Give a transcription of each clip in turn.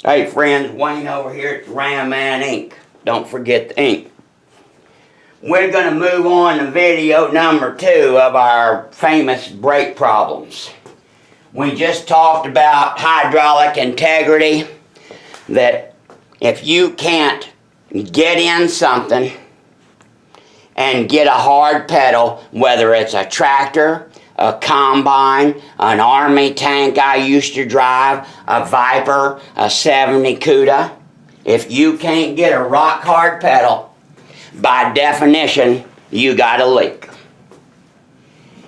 Hey friends, Wayne over here at the Ram Man Inc. Don't forget the ink. We're going to move on to video number 2 of our famous brake problems. We just talked about hydraulic integrity, that if you can't get in something and get a hard pedal, whether it's a tractor, a combine, an army tank I used to drive, a Viper, a 70 CUDA, if you can't get a rock hard pedal, by definition, you got a leak.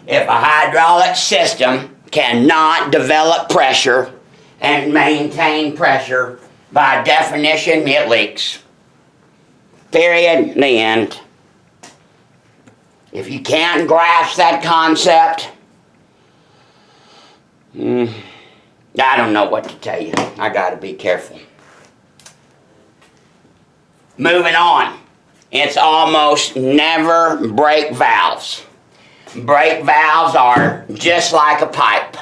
If a hydraulic system cannot develop pressure and maintain pressure, by definition, it leaks. Period. The end. If you can't grasp that concept, I don't know what to tell you. I got to be careful. Moving on. It's almost never brake valves. Brake valves are just like a pipe.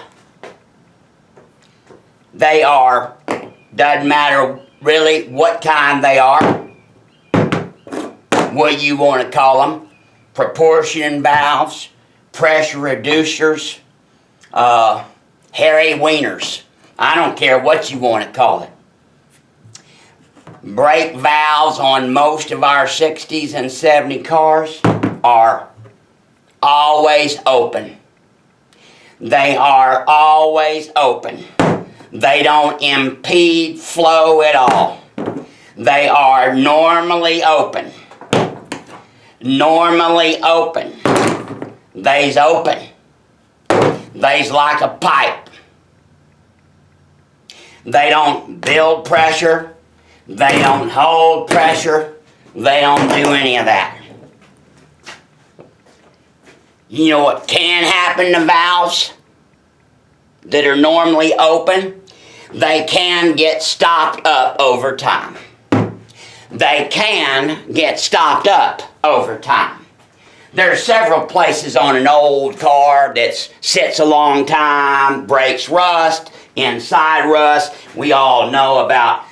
They are, doesn't matter really what kind they are, what you want to call them, proportion valves, pressure reducers, hairy wieners. I don't care what you want to call it. Brake valves on most of our 60s and 70 cars are always open. They are always open. They don't impede flow at all. They are normally open. Normally open. They's open. They's like a pipe. They don't build pressure. They don't hold pressure. They don't do any of that. You know what can happen to valves that are normally open? They can get stopped up over time. They can get stopped up over time. There are several places on an old car that sits a long time, brakes rust, inside rust. We all know about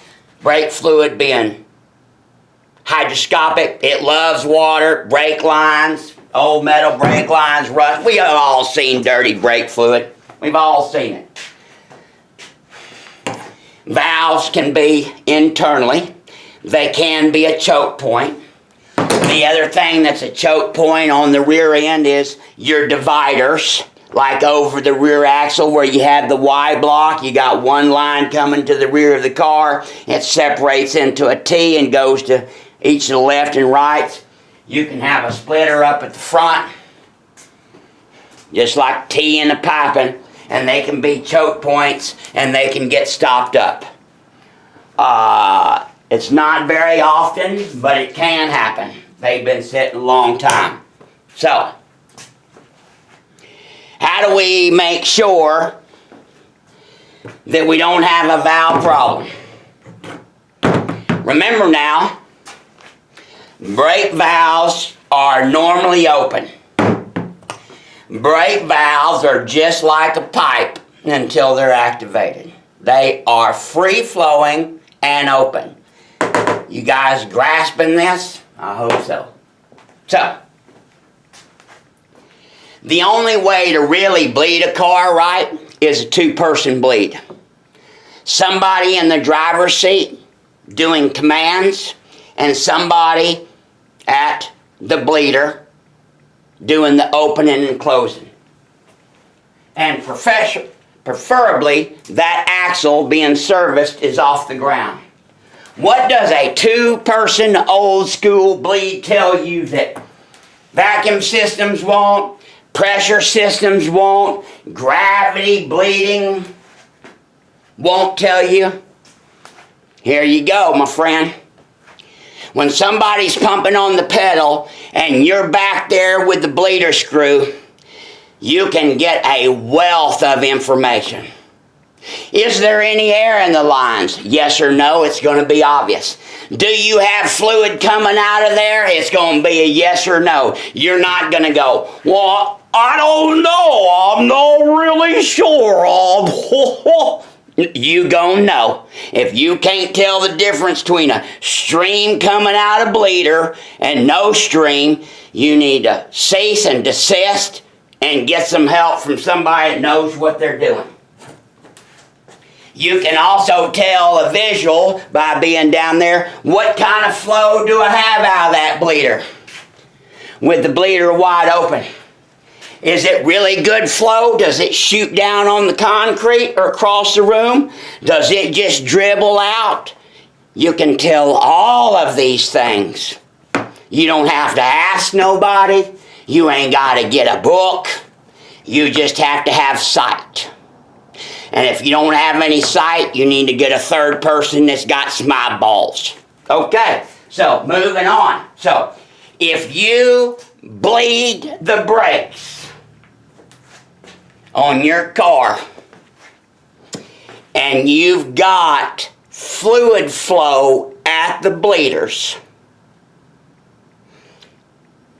brake fluid being hygroscopic. It loves water. Brake lines, old metal brake lines rust. We have all seen dirty brake fluid. We've all seen it. Valves can be internally. They can be a choke point. The other thing that's a choke point on the rear end is your dividers, like over the rear axle where you have the Y block. You got one line coming to the rear of the car. It separates into a T and goes to each of the left and right. You can have a splitter up at the front, just like T in the piping, and they can be choke points and they can get stopped up. It's not very often, but it can happen. They've been sitting a long time. So, how do we make sure that we don't have a valve problem? Remember now, brake valves are normally open. Brake valves are just like a pipe until they're activated. They are free-flowing and open. You guys grasping this? I hope so. So, the only way to really bleed a car right is a two-person bleed. Somebody in the driver's seat doing commands and somebody at the bleeder doing the opening and closing. And preferably that axle being serviced is off the ground. What does a two-person old school bleed tell you that vacuum systems won't, pressure systems won't, gravity bleeding won't tell you? Here you go, my friend. When somebody's pumping on the pedal and you're back there with the bleeder screw, you can get a wealth of information. Is there any air in the lines? Yes or no, it's going to be obvious. Do you have fluid coming out of there? It's going to be a yes or no. You're not going to go, well, I don't know. I'm not really sure. You gonna know. If you can't tell the difference between a stream coming out of bleeder and no stream, you need to cease and desist and get some help from somebody that knows what they're doing. You can also tell a visual by being down there, what kind of flow do I have out of that bleeder? With the bleeder wide open. Is it really good flow? Does it shoot down on the concrete or across the room? Does it just dribble out? You can tell all of these things. You don't have to ask nobody. You ain't got to get a book. You just have to have sight. And if you don't have any sight, you need to get a third person that's got some eyeballs. Okay, so moving on. So, if you bleed the brakes on your car and you've got fluid flow at the bleeders,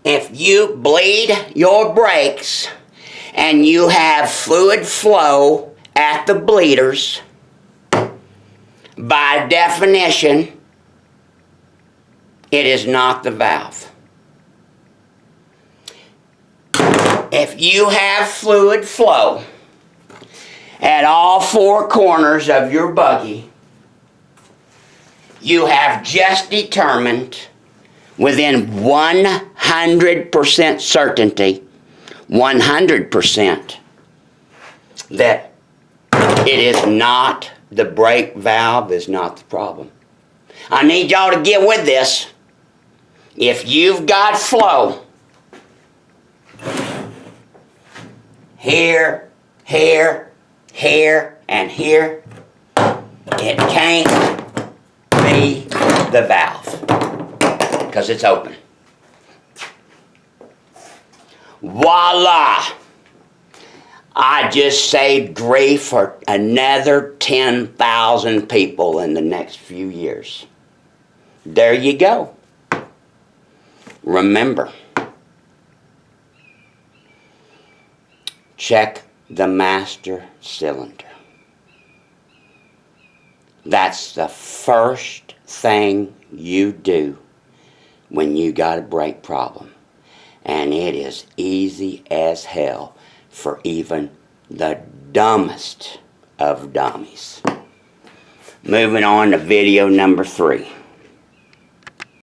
if you bleed your brakes and you have fluid flow at the bleeders, by definition, it is not the valve. If you have fluid flow at all four corners of your buggy, you have just determined within 100% certainty, 100%, that it is not, the brake valve is not the problem. I need y'all to get with this. If you've got flow here, here, here, and here, it can't be the valve because it's open. Voila! I just saved grief for another 10,000 people in the next few years. There you go. Remember, check the master cylinder. That's the first thing you do when you got a brake problem. And it is easy as hell for even the dumbest of dummies. Moving on to video number 3.